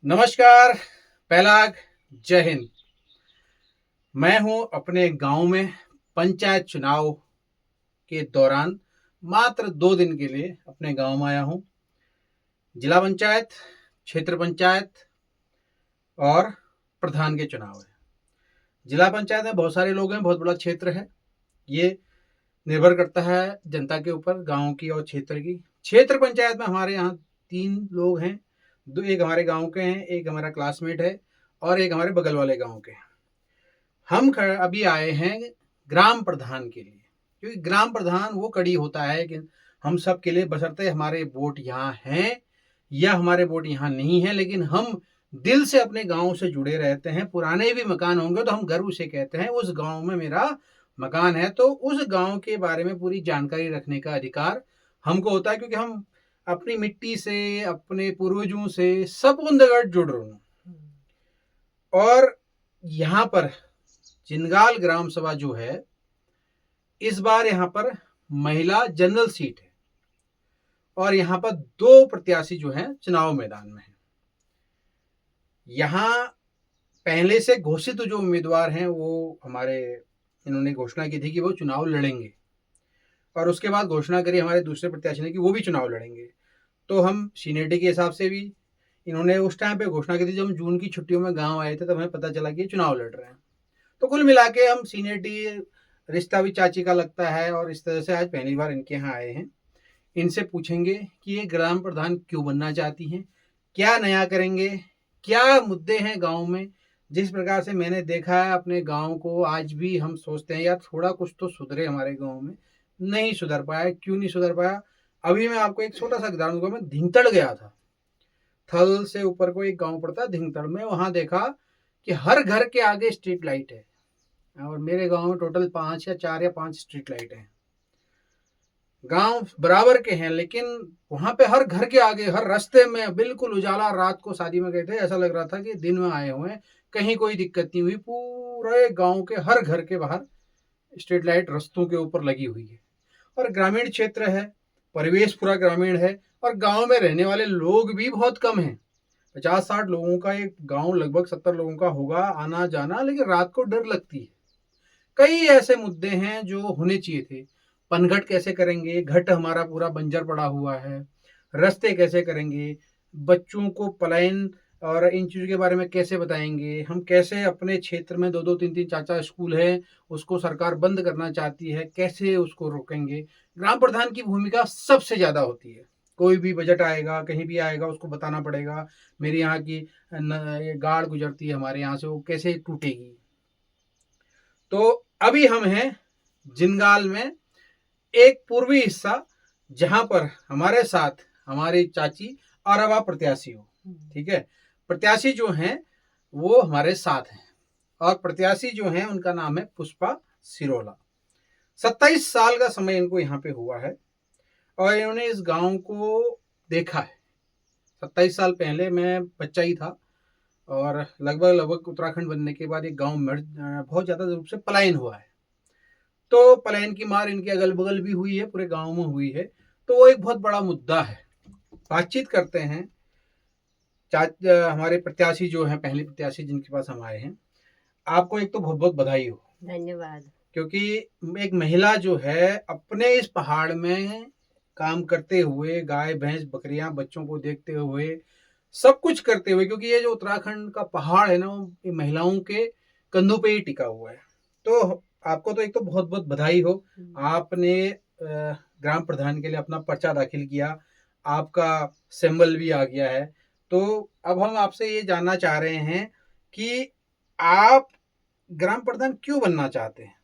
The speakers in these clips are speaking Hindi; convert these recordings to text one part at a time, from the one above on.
नमस्कार, पहलाग, जय हिंद। मैं हूं अपने गांव में पंचायत चुनाव के दौरान मात्र 2 दिन के लिए अपने गांव में आया हूं। जिला पंचायत, क्षेत्र पंचायत और प्रधान के चुनाव है। जिला पंचायत में बहुत सारे लोग हैं, बहुत बड़ा क्षेत्र है। ये निर्भर करता है जनता के ऊपर, गांव की और क्षेत्र की। क्षेत्र पंचायत में हमारे यहाँ 3 लोग हैं। एक हमारे गांव के हैं, एक हमारा क्लासमेट है और एक हमारे बगल वाले गांव के हैं। हम अभी आए हैं ग्राम प्रधान के लिए, क्योंकि ग्राम प्रधान वो कड़ी होता है कि हम सब के लिए, बशर्ते हमारे वोट यहाँ हैं या हमारे वोट यहाँ नहीं है, लेकिन हम दिल से अपने गांव से जुड़े रहते हैं। पुराने भी मकान होंगे तो हम गर्व से कहते हैं उस गांव में मेरा मकान है, तो उस गांव के बारे में पूरी जानकारी रखने का अधिकार हमको होता है, क्योंकि हम अपनी मिट्टी से, अपने पूर्वजों से सब उन्दगढ़ जुड़ रहे हैं। और यहाँ पर जिनगाल ग्राम सभा जो है, इस बार यहाँ पर महिला जनरल सीट है और यहाँ पर 2 प्रत्याशी जो हैं चुनाव मैदान में हैं। यहाँ पहले से घोषित जो उम्मीदवार हैं वो हमारे, इन्होंने घोषणा की थी कि वो चुनाव लड़ेंगे, और उसके बाद घोषणा करी हमारे दूसरे प्रत्याशी ने कि वो भी चुनाव लड़ेंगे। तो हम सीनियरिटी के हिसाब से भी, इन्होंने उस टाइम पे घोषणा की थी जब हम जून की छुट्टियों में गांव आए थे, तब हमें पता चला कि चुनाव लड़ रहे हैं। तो कुल मिला के हम सीनियरिटी, रिश्ता भी चाची का लगता है, और इस तरह से आज पहली बार इनके यहाँ आए हैं। इनसे पूछेंगे कि ये ग्राम प्रधान क्यों बनना चाहती हैं, क्या नया करेंगे, क्या मुद्दे हैं गांव में। जिस प्रकार से मैंने देखा है अपने गांव को, आज भी हम सोचते हैं यार थोड़ा कुछ तो सुधरे हमारे गांव में, नहीं सुधर पाया। क्यों नहीं सुधर पाया? अभी मैं आपको एक छोटा सा उदाहरण दूंगा। मैं धिंगतड़ गया था, थल से ऊपर को एक गांव पड़ता है धिंगतड़ में। वहां देखा कि हर घर के आगे स्ट्रीट लाइट है, और मेरे गांव में टोटल 4 या 5 स्ट्रीट लाइट हैं। गांव बराबर के हैं, लेकिन वहां पे हर घर के आगे, हर रास्ते में बिल्कुल उजाला। रात को शादी में गए थे, ऐसा लग रहा था कि दिन में आए हुए हैं, कहीं कोई दिक्कत नहीं हुई। पूरे गांव के हर घर के बाहर स्ट्रीट लाइट रास्तों के ऊपर लगी हुई है। और ग्रामीण क्षेत्र है, परिवेश पूरा ग्रामीण है, और गांव में रहने वाले लोग भी बहुत कम हैं। 50-60 लोगों का एक गांव, लगभग 70 लोगों का होगा आना जाना, लेकिन रात को डर लगती है। कई ऐसे मुद्दे हैं जो होने चाहिए थे। पनघट कैसे करेंगे, घट हमारा पूरा बंजर पड़ा हुआ है। रास्ते कैसे करेंगे, बच्चों को पलायन और इन चीज़ों के बारे में कैसे बताएंगे। हम कैसे अपने क्षेत्र में 2-2, 3-3, 4-4 स्कूल है, उसको सरकार बंद करना चाहती है, कैसे उसको रोकेंगे। ग्राम प्रधान की भूमिका सबसे ज़्यादा होती है। कोई भी बजट आएगा, कहीं भी आएगा, उसको बताना पड़ेगा मेरे यहाँ की गाड़ गुजरती है हमारे यहाँ से, वो कैसे टूटेगी। तो अभी हम हैं जिनगाल में, एक पूर्वी हिस्सा, जहां पर हमारे साथ हमारी चाची और अब आप प्रत्याशी हो, ठीक है। प्रत्याशी जो हैं वो हमारे साथ हैं, और प्रत्याशी जो हैं उनका नाम है पुष्पा सिरोला। 27 साल का समय इनको यहाँ पे हुआ है, और इन्होंने इस गांव को देखा है। 27 साल पहले मैं बच्चा ही था, और लगभग उत्तराखंड बनने के बाद एक गांव में बहुत ज़्यादा रूप से पलायन हुआ है। तो पलायन की मार इनके अगल बगल भी हुई है, पूरे गांव में हुई है। तो वो एक बहुत बड़ा मुद्दा है। बातचीत करते हैं। हमारे प्रत्याशी जो हैं, पहले प्रत्याशी जिनके पास हम आए हैं, आपको एक तो बहुत बहुत बधाई हो। धन्यवाद। क्योंकि एक महिला जो है अपने इस पहाड़ में काम करते हुए, गाय भैंस बकरियां बच्चों को देखते हुए, सब कुछ करते हुए, क्योंकि ये जो उत्तराखंड का पहाड़ है ना, वो महिलाओं के कंधों पे ही टिका हुआ है। तो आपको तो एक तो बहुत बहुत बधाई हो। आपने ग्राम प्रधान के लिए अपना पर्चा दाखिल किया, आपका सिंबल भी आ गया है। तो अब हम आपसे ये जानना चाह रहे हैं कि आप ग्राम प्रधान क्यों बनना चाहते हैं?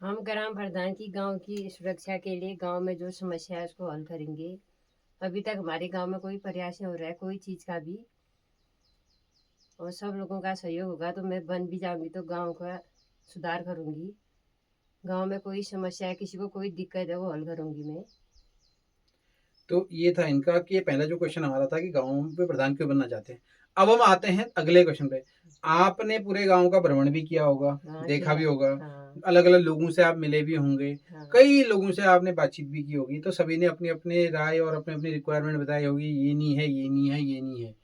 हम ग्राम प्रधान की गांव की सुरक्षा के लिए गांव में जो समस्या है उसको हल करेंगे। अभी तक हमारे गांव में कोई प्रयास नहीं हो रहा है कोई चीज का भी, और सब लोगों का सहयोग होगा तो मैं बन भी जाऊंगी तो गांव का सुधार करूंगी। गांव में कोई समस्या है, किसी को कोई दिक्कत है, वो हल करूंगी मैं। तो ये था इनका कि ये पहला जो क्वेश्चन हमारा था कि गांव में प्रधान क्यों बनना चाहते हैं। अब हम आते हैं अगले क्वेश्चन पे। आपने पूरे गांव का भ्रमण भी किया होगा, देखा भी होगा, अलग अलग लोगों से आप मिले भी होंगे, कई लोगों से आपने बातचीत भी की होगी। तो सभी ने अपनी अपनी राय और अपनी अपनी रिक्वायरमेंट बताई होगी, ये नहीं है, ये नहीं है, ये नहीं है।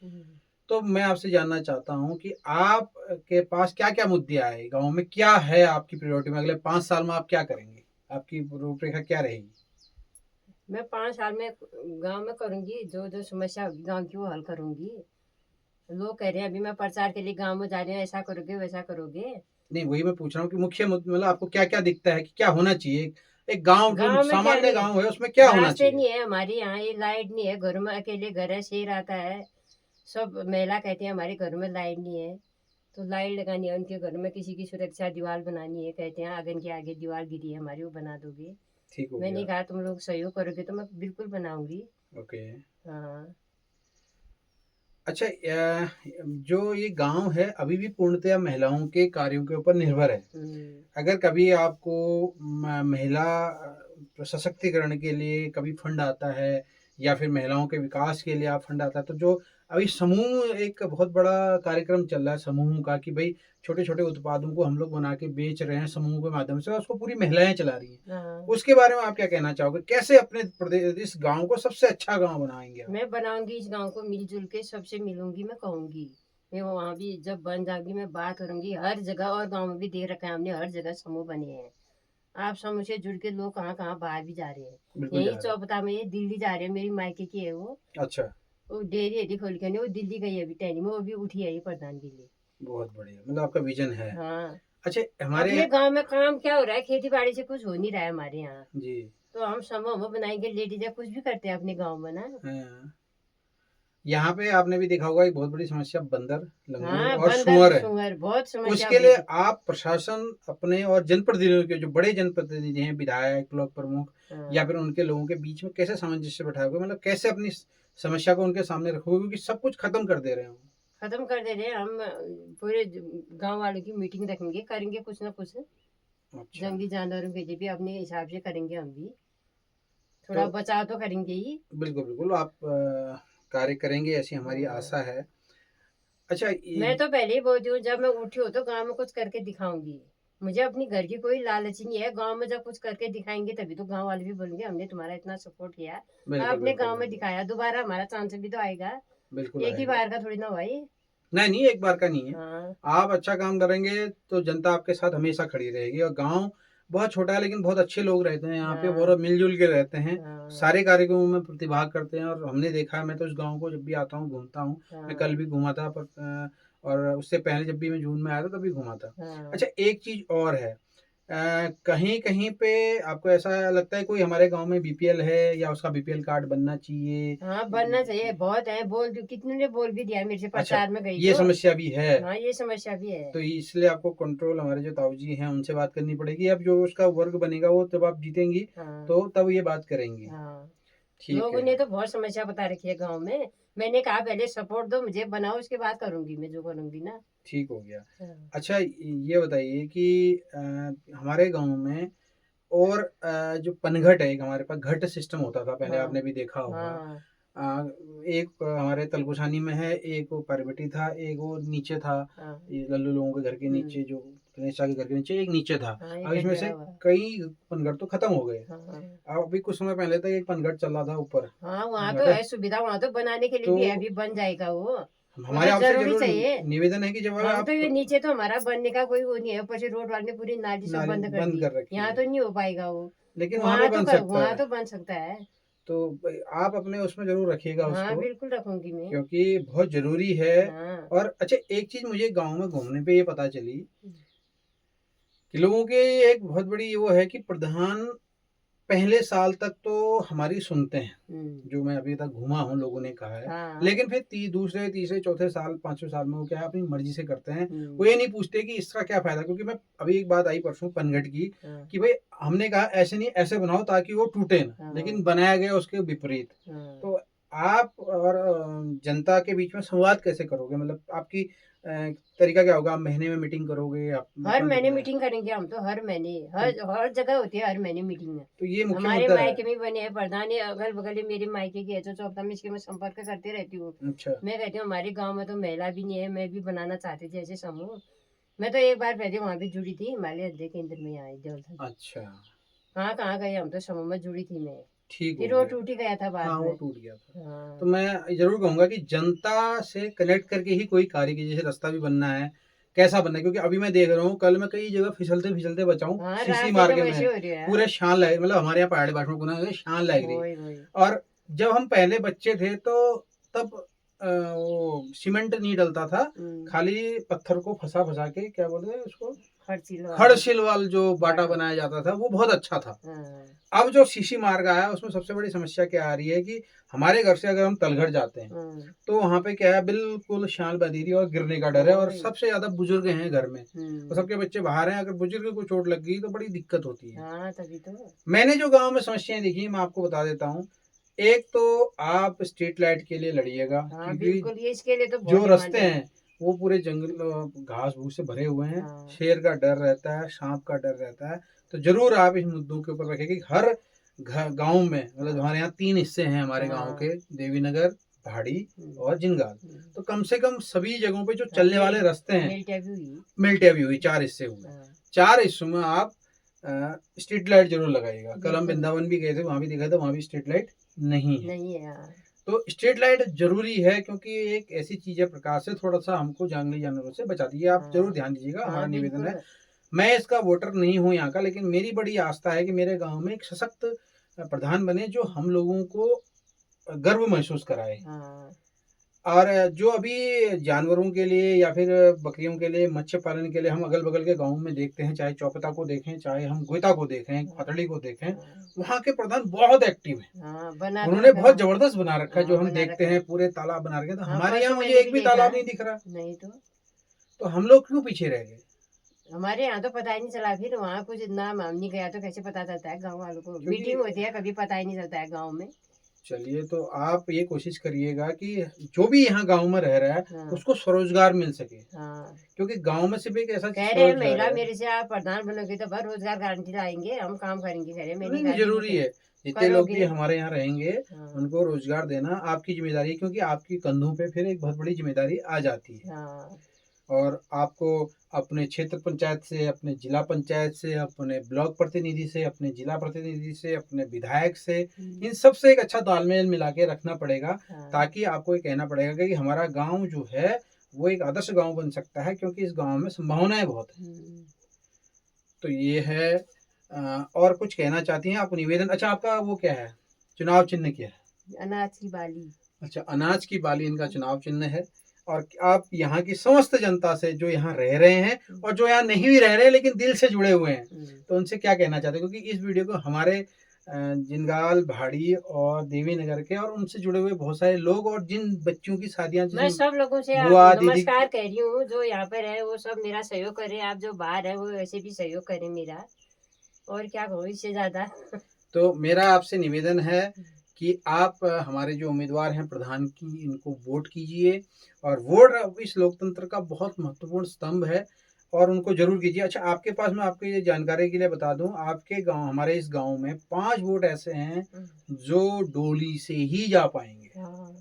तो मैं आपसे जानना चाहता हूँ कि आप के पास क्या-क्या मुद्दे आए? गाँव में क्या है आपकी प्रायोरिटी में? अगले 5 साल में आप क्या करेंगे? आपकी रूपरेखा क्या रहेगी? मैं 5 साल में गाँव में करूँगी, जो समस्या होगी गाँव की वो हल करूँगी। लोग कह रहे हैं अभी मैं प्रचार के लिए गाँव में जा रही हूँ, ऐसा करोगे, वैसा करोगे। नहीं, वही मैं पूछ रहा हूँ कि मुख्य मतलब आपको क्या-क्या दिखता है कि क्या होना चाहिए? एक गाँव जो गाँव में क्या सामान्य नहीं गाँव है, उसमें क्या है, होना रास्ते चाहिए? नहीं है हमारे यहाँ, ये लाइट नहीं है, घरों में अकेले घर है, शेर आता है। सब महिला कहती हैं हमारे घरों में लाइट नहीं है, तो लाइट लगानी है उनके घरों में, किसी की सुरक्षा दीवार बनानी है, कहते हैं आंगन के आगे दीवार गिरी है हमारी, वो बना दोगे। ठीक हो मैंने गया, कहा तुम लोग सहयोग करोगे तो मैं बिल्कुल बनाऊंगी। ओके। हाँ। अच्छा जो ये गाँव है अभी भी पूर्णतया महिलाओं के कार्यों के ऊपर निर्भर है। हम्म। अगर कभी आपको महिला सशक्तिकरण के लिए कभी फंड आता है या फिर महिलाओं के विकास के लिए आप फंड आता है तो जो अभी समूह एक बहुत बड़ा कार्यक्रम चल रहा है समूह का कि भाई छोटे छोटे उत्पादों को हम लोग बना के बेच रहे हैं समूह के माध्यम से और उसको पूरी महिलाएं चला रही हैं। हाँ, उसके बारे में आप क्या कहना चाहोगे? कैसे अपने प्रदेश इस गांव को सबसे अच्छा गांव बनाएंगे आप? मैं बनाऊंगी इस गांव को, मिलजुल के सबसे मिलूंगी, मैं कहूंगी। मैं वहां भी जब बन जाऊंगी मैं बात करूंगी हर जगह, और गांव में भी देख रखा है हमने, हर जगह समूह बने हैं। आप समूह से जुड़ के लोग कहाँ कहाँ बाहर भी जा रहे हैं। बिल्कुल यही जा रहे चौपता में ये दिल्ली जा रहे हैं, मेरी मायके की है वो। हैं। अच्छा, वो डेयरी एडी खोल के नहीं, वो दिल्ली गई है अभी टहनी में, वो भी उठी है ये प्रधान के लिए। बहुत बढ़िया मतलब आपका विजन है। हाँ। अच्छा हमारे अपने गांव में काम क्या हो रहा है, खेती बाड़ी से कुछ हो नहीं रहा है हमारे यहाँ। जी तो हम समूह बनाएंगे, लेडीज कुछ भी करते हैं अपने गाँव में ना। हाँ, यहाँ पे आपने भी देखा होगा एक बहुत बड़ी समस्या बंदर, लंगूर हाँ, और बंदर सूअर है। सुअर बहुत समस्या उसके लिए बहुत। आप प्रशासन अपने और जनप्रतिनिधियों के जो बड़े जनप्रतिनिधि हैं, विधायक, ब्लॉक प्रमुख या हाँ, फिर उनके लोगों के बीच में कैसे सामंजस्य बिठाओगे? मतलब कैसे अपनी समस्या को उनके सामने रखोगे क्योंकि सब कुछ खत्म कर दे रहे हो? खत्म कर दे रहे हैं हम। पूरे गांव वालों की मीटिंग रखेंगे, करेंगे कुछ ना कुछ। अच्छा, जंगली जानवरों के लिए भी अपने हिसाब से करेंगे हम भी। तो थोड़ा बचाव तो करेंगे ही। बिल्कुल, बिल्कुल आप कार्य करेंगे ऐसी हमारी हाँ। आशा है। अच्छा मैं ये तो पहले ही बोलती हूँ, जब मैं उठी हूँ तो गांव में कुछ करके दिखाऊंगी। मुझे अपनी घर की कोई लालच नहीं है, गांव में जब कुछ करके दिखाएंगे तभी तो गांव वाले भी बोलेंगे हमने तुम्हारा इतना सपोर्ट किया, बिल्कुल, आपने बिल्कुल, गांव में बिल्कुल। दिखाया, दोबारा हमारा चांस भी तो आएगा। बिल्कुल एक ही आएगा। बार का थोड़ी ना हुआ ये। नहीं, नहीं एक बार का नहीं है। हाँ। आप अच्छा काम करेंगे तो जनता आपके साथ हमेशा खड़ी रहेगी और गाँव बहुत छोटा है लेकिन बहुत अच्छे लोग रहते हैं यहाँ पे हाँ। और मिल-जुल के रहते हैं। हाँ। सारे कार्यक्रमों में प्रतिभाग करते हैं और हमने देखा है मैं तो इस गाँव को जब भी आता हूँ, घूमता हूँ। मैं कल हाँ। भी घूमा था पर और उससे पहले जब भी मैं जून में आया था तभी घूमा था। हाँ। अच्छा एक चीज़ और है कहीं-कहीं पे आपको ऐसा लगता है कोई हमारे गाँव में बीपीएल है या उसका बीपीएल कार्ड बनना चाहिए? हाँ, बनना चाहिए, बहुत है, बोल भी कितने ने बोल भी दिया मेरे से, अच्छा, प्रचार में गई ये तो। समस्या भी है। हाँ, ये समस्या भी है। तो इसलिए आपको कंट्रोल हमारे जो ताऊ जी हैं उनसे बात करनी पड़ेगी। अब जो उसका वर्ग बनेगा वो जब आप जीतेंगी हाँ। तो तब ये बात करेंगी। हाँ। ठीक लोगों है, ने तो बहुत समस्या बता रखी है गांव में। मैंने कहा पहले सपोर्ट दो मुझे, बनाओ, उसके बाद करूंगी मैं जो करूंगी ना। ठीक हो गया। हाँ। अच्छा ये बताइए कि हमारे गाँव में और जो पनघट है एक हमारे पास घट सिस्टम होता था पहले हाँ। आपने भी देखा होगा। हाँ। अ, एक हमारे तलकुसानी में है, एक वो परबटी था, एक वो नीचे था, हाँ। ये लल्लू लोगों के घर के हम्म। नीचे जो गणेश शाह के घर के नीचे एक नीचे था। हाँ, ये अब इसमें गजरा से हुआ। कई पनघट तो खत्म हो गए। हाँ। अब अभी कुछ समय पहले तक एक पनघट चल रहा था ऊपर हाँ, वहाँ तो घट है सुविधा, वहाँ तो बनाने के लिए तो भी है, अभी बन जाएगा वो। वो हमारे तो आपसे जरूरी ज़रूर चाहिए। निवेदन है कि जब हम तो आप ये नीचे तो हमारा बनने का कोई वो नहीं है, ऊपर से रोड वाले ने पूरी नाली सब नाली बंद कर बंद दी। कर रखी यहाँ है, तो नहीं हो पाएगा वो। लेकिन वहाँ पे बन सकता वहाँ है। तो बन सकता है। तो आप अपने उसमें ज़रूर रखिएगा हाँ, उसको बिल्कुल रखूंगी मैं। क्योंकि बहुत ज़रूरी है। हाँ। और अच्छा एक चीज़ मुझे गाँव में घूमने पे ये पता चली कि लोगों के एक बहुत बड़ी वो है कि प्रधान पहले साल तक तो हमारी सुनते हैं, हम्म। जो मैं अभी तक घूमा हूँ लोगों ने कहा है। हाँ। लेकिन फिर दूसरे, तीसरे, चौथे साल, 5वें साल में वो क्या है अपनी मर्ज़ी से करते हैं। वो हम्म। ये नहीं पूछते कि इसका क्या फ़ायदा क्योंकि मैं अभी एक बात आई परसों पनघट की हाँ। कि भई हमने कहा ऐसे नहीं ऐसे बनाओ ताकि वो टूटे ना, लेकिन हाँ। बनाया गया उसके विपरीत। हाँ। तो आप और जनता के बीच में संवाद कैसे करोगे? मतलब आपकी तरीका क्या होगा? आप महीने में मीटिंग करोगे? आप हर कौन-सा महीने तरीका है? मीटिंग करेंगे हम तो, हर महीने, तो हर जगह होती है, हर महीने मीटिंग है। तो ये मुख्य हमारे मुद्दा है। मायके में बने हैं प्रधान, ये अगल बगल ही मेरे मायके की है, जो चौथा में इसके मैं संपर्क करती रहती हूँ। अच्छा, मैं कहती हूँ हमारे गांव में तो महिला भी नहीं है, मैं भी बनाना चाहती थी ऐसे समूह। मैं तो एक बार पहले वहां भी जुड़ी थी, हिमालय अध्ययन केंद्र में, यहाँ देवधर। अच्छा। कहाँ कहाँ गए हम तो, समूह में जुड़ी थी मैं। ठीक हो फिर वो गया। टूट ही गया था बाद हाँ, वो में। टूट गया था। तो हाँ, मैं ज़रूर कहूँगा कि जनता से कनेक्ट करके ही कोई कार्य कीजिए, जैसे रास्ता भी बनना है, कैसा बनना है, क्योंकि अभी मैं देख रहा हूँ, कल मैं कई जगह फिसलते-फिसलते बचा हूँ, हाँ, सीसी रास्ते मार तो के वैसे मैं, हो रहे हैं। पूरे शान लग, मतलब हमारे यहाँ पहाड़ी भाषा में गुना शान लग रही। वही, वही। और जब हम पहले बच्चे थे तो तब वो सीमेंट नहीं डलता था, हुँ, खाली पत्थर को फँसा-फँसा के, क्या बोलते हैं उसको, खड़चिल वाला। खड़सिलवल जो बाटा बाटा। बनाया जाता था, वो बहुत अच्छा था। हाँ, अब जो सीसी मार्ग आया है, उसमें सबसे बड़ी समस्या क्या आ रही है कि हमारे घर से अगर हम तलघट जाते हैं, हाँ, तो वहाँ पे क्या है, बिल्कुल शाल बंधी और गिरने का डर है, और वही। सबसे ज़्यादा बुजुर्ग हैं घर में, और हुँ, सबके बच्चे बाहर हैं, अगर बुजुर्ग को चोट लग गई तो बड़ी दिक्कत होती है। हाँ, तभी तो। मैंने जो गाँव में समस्याएँ देखी, मैं आपको बता देता हूँ। एक तो आप स्ट्रीट लाइट के लिए लड़िएगा, हाँ, क्योंकि बिल्कुल, ये इसके लिए तो बहुत जो डिमांड रास्ते है। हैं, वो पूरे जंगल घास-फूस से भरे हुए हैं, हाँ, शेर का डर रहता है, साँप का डर रहता है। तो ज़रूर आप इस मुद्दों के ऊपर रखें कि हर गाँव में, मतलब हाँ, हमारे यहाँ 3 हिस्से हैं हमारे गाँव हाँ, के, देवीनगर, पहाड़ी हुँ, और जिनगाल। हुँ। तो कम से कम सभी जगहों पे जो हाँ, चलने वाले रास्ते हैं, मिल्टिया भी हुई। मिल्टिया भी हुई, 4 हिस्से हुए। हाँ, 4 हिस्सों में आप स्ट्रीट लाइट ज़रूर लगाइएगा। कल हम बिल्कुल, वृंदावन भी गए थे, वहाँ भी देखा था, वहाँ भी स्ट्रीट लाइट नहीं है। नहीं है, हाँ। तो स्ट्रीट लाइट ज़रूरी है, क्योंकि एक ऐसी चीज़ है, प्रकाश से थोड़ा-सा हमको जंगली जानवरों से बचाती है। आप ज़रूर हाँ, ध्यान दीजिएगा, हमारा हाँ, निवेदन है। बिल्कुल। मैं इसका वोटर नहीं हूँ यहाँ का, लेकिन मेरी बड़ी आस्था है कि मेरे गाँव में एक सशक्त प्रधान बने, जो हम लोगों को गर्व महसूस कराए। हाँ, और जो अभी जानवरों के लिए या फिर बकरियों के लिए, मत्स्य पालन के लिए हम अगल-बगल के गाँव में देखते हैं, चाहे चौपता को देखें, चाहे हम गोइता को देखें, हाँ, फतड़ी को देखें, हाँ, वहाँ के प्रधान बहुत एक्टिव हैं। हाँ, बना तो उन्होंने रखा बहुत है। ज़बरदस्त बना रखा है, जो हाँ, हम बना देखते रखा है। हैं, पूरे तालाब बना रखे हैं। तो हाँ, हमारे यहाँ परसों मुझे मैंने एक भी भी देखा। तालाब नहीं दिख रहा, नहीं तो। तो हम लोग क्यों पीछे रह गए? हमारे यहाँ तो पता ही नहीं चला, फिर वहाँ कुछ इतना हम नहीं गया तो कैसे पता चलता है गाँव वालों को? क्योंकि मीटिंग होती है, कभी पता ही नहीं चलता है गाँव में। चलिए, तो आप ये कोशिश करिएगा कि जो भी यहाँ गाँव में रह रहा है, हाँ, उसको स्वरोज़गार मिल सके। हाँ। क्योंकि गाँव में सिर्फ़ एक ऐसा कह रहे हैं स्वरोज़गार महिला है। मेरे से आप प्रधान बनोगे तो बस रोजगार गारंटी लाएँगे, हम काम करेंगे, कह रहे हैं। मैंने नहीं, कहा नहीं, ठीक ज़रूरी है, है। जितने लोग भी करोगे? हमारे यहाँ रहेंगे, हाँ, उनको रोज़गार देना आपकी ज़िम्मेदारी है, क्योंकि आपके कंधों पे फिर एक बहुत बड़ी ज़िम्मेदारी आ जाती है। हाँ, और आपको अपने क्षेत्र पंचायत से, अपने जिला पंचायत से, अपने ब्लॉक प्रतिनिधि से, अपने जिला प्रतिनिधि से, अपने विधायक से, हुँ, इन सब से एक अच्छा तालमेल मिला के रखना पड़ेगा, हाँ, ताकि आपको ये कहना पड़ेगा कि हमारा गाँव जो है, वो एक आदर्श गाँव बन सकता है, क्योंकि इस गाँव में संभावनाएँ बहुत हैं। हुँ। तो ये है। और कुछ कहना चाहती हैं आप निवेदन? अच्छा, आपका वो क्या है? चुनाव चिन्ह क्या है? अनाज की बाली। अच्छा, अनाज की बाली इनका चुनाव चिन्ह है। और आप यहाँ की समस्त जनता से, जो यहाँ रह रहे हैं हुँ, और जो यहाँ नहीं भी रह रहे हैं लेकिन दिल से जुड़े हुए हैं, हुँ। तो उनसे क्या कहना चाहते हैं? क्योंकि इस वीडियो को हमारे जिनगाल, भाड़ी और देवीनगर के और उनसे जुड़े हुए बहुत सारे लोग, और जिन बच्चों की शादियाँ, मैं जिन सब लोगों से बुआ, दीदी, नमस्कार कह रही हूँ, जो यहाँ पर है वो सब मेरा सहयोग करें, आप जो बाहर हैं वो वैसे भी सहयोग करें मेरा। और क्या कहूँ इससे ज़्यादा। तो मेरा आपसे निवेदन है कि आप हमारे जो उम्मीदवार हैं प्रधान की, इनको वोट कीजिए। और वोट इस लोकतंत्र का बहुत महत्वपूर्ण स्तंभ है, और उनको ज़रूर कीजिए। अच्छा, आपके पास, मैं आपको ये जानकारी के लिए बता दूं, आपके गांव, हमारे इस गांव में 5 वोट ऐसे हैं जो डोली से ही जा पाएंगे। हाँ,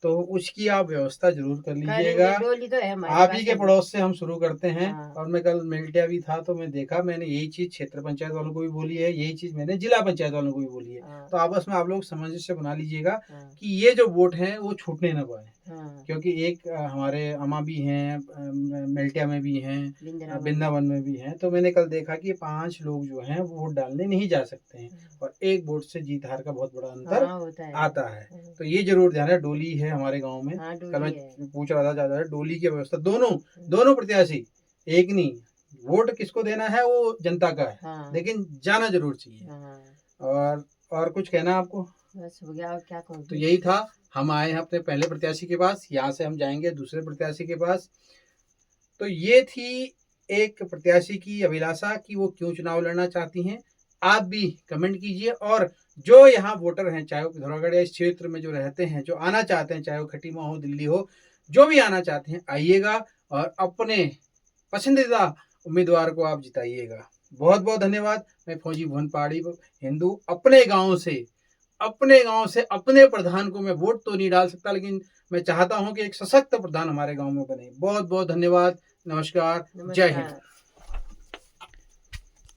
तो उसकी आप व्यवस्था ज़रूर कर लीजिएगा। करेंगे, डोली तो है हमारे आप ही पास के अभी। पड़ोस से हम शुरू करते हैं। हाँ, और मैं कल मिल्टिया भी था, तो मैं देखा, मैंने यही चीज़ क्षेत्र पंचायत वालों को भी बोली है, यही चीज़ मैंने जिला पंचायत वालों को भी बोली है। हाँ, तो आपस में आप लोग सामंजस्य बना लीजिएगा हाँ, कि ये जो वोट हैं वो छूटने ना पाए। हाँ, क्योंकि एक हमारे अमा भी हैं, मिल्टिया में भी हैं, वृंदावन में। वृंदावन में भी हैं। तो मैंने कल देखा कि 5 लोग जो हैं वो वोट डालने नहीं जा सकते हैं, और एक वोट से जीत हार का बहुत बड़ा अंतर हाँ, होता है। आता है। हाँ, तो ये ज़रूर ध्यान है। डोली है हमारे गाँव में। हाँ, कल डोली है। मैं पूछ रहा था ज़्यादा, डोली की व्यवस्था, दोनों प्रत्याशी, एक नहीं, वोट किसको देना है वो जनता का है, हाँ, लेकिन जाना ज़रूर चाहिए। हाँ, और कुछ कहना है आपको? बस हो गया, और क्या कहूँ तो फिर? यही था, हम आए हैं अपने पहले प्रत्याशी के पास, यहाँ से हम जाएँगे दूसरे प्रत्याशी के पास। तो ये थी एक प्रत्याशी की अभिलाषा कि वो क्यों चुनाव लड़ना चाहती हैं। आप भी कमेंट कीजिए, और जो यहाँ वोटर हैं, चाहे वो पिथौरागढ़ या इस क्षेत्र में जो रहते हैं, जो आना चाहते हैं, चाहे वो खटीमा हो, दिल्ली हो, जो भी आना चाहते हैं, आइएगा और अपने पसंदीदा उम्मीदवार को आप जिताइएगा। बहुत बहुत धन्यवाद। मैं फौजी भुवन पहाड़ी हिंदू, अपने गांव से अपने प्रधान को मैं वोट तो नहीं डाल सकता, लेकिन मैं चाहता हूं कि एक सशक्त प्रधान हमारे गांव में बने। बहुत बहुत धन्यवाद। नमस्कार। जय हिंद। नमस्कार।